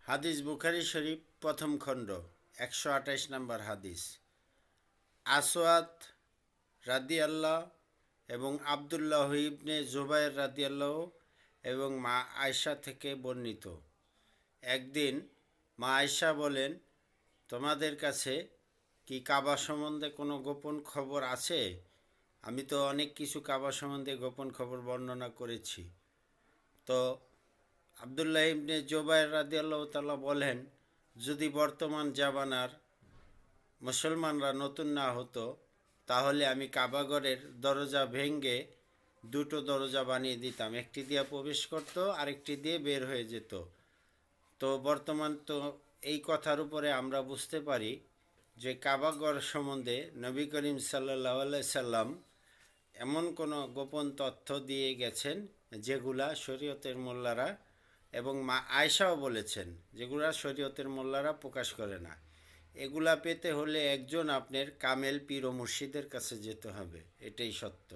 হাদিস বুখারী শরীফ প্রথম খণ্ড 128 নম্বর হাদিস। আসওয়াদ রাদিয়াল্লাহ এবং আবদুল্লাহ ইবনে জুবাইর রাদিয়াল্লাহ এবং মা আয়শা থেকে বর্ণিত। একদিন মা আয়শা বলেন, তোমাদের কাছে কি কাবা সম্বন্ধে কোনো গোপন খবর আছে? আমি তো অনেক কিছু কাবা সম্বন্ধে গোপন খবর বর্ণনা করেছি। তো আবদুল্লাহ ইবনে জুবাইর রাদিয়াল্লাহু তাআলা বলেন, যদি বর্তমান জামানার মুসলমানরা নতুন না হতো তাহলে আমি কাবাগরের দরজা ভেঙে দুটো দরজা বানিয়ে দিতাম, একটি দিয়ে প্রবেশ করত আরেকটি দিয়ে বের হয়ে যেত। তো বর্তমান তো এই কথার উপরে আমরা বুঝতে পারি যে কাবাগর সম্বন্ধে নবী করিম সাল্লাল্লাহু আলাইহি সাল্লাম এমন কোনো গোপন তথ্য দিয়ে গেছেন যেগুলা শরীয়তের মোল্লারা এবং মা আয়শাও বলেছেন যেগুলা শরীয়তের মোল্লারা প্রকাশ করে না। এগুলা পেতে হলে একজন আপনার কামেল পীর ও মুর্শিদের কাছে যেতে হবে, এটাই সত্য।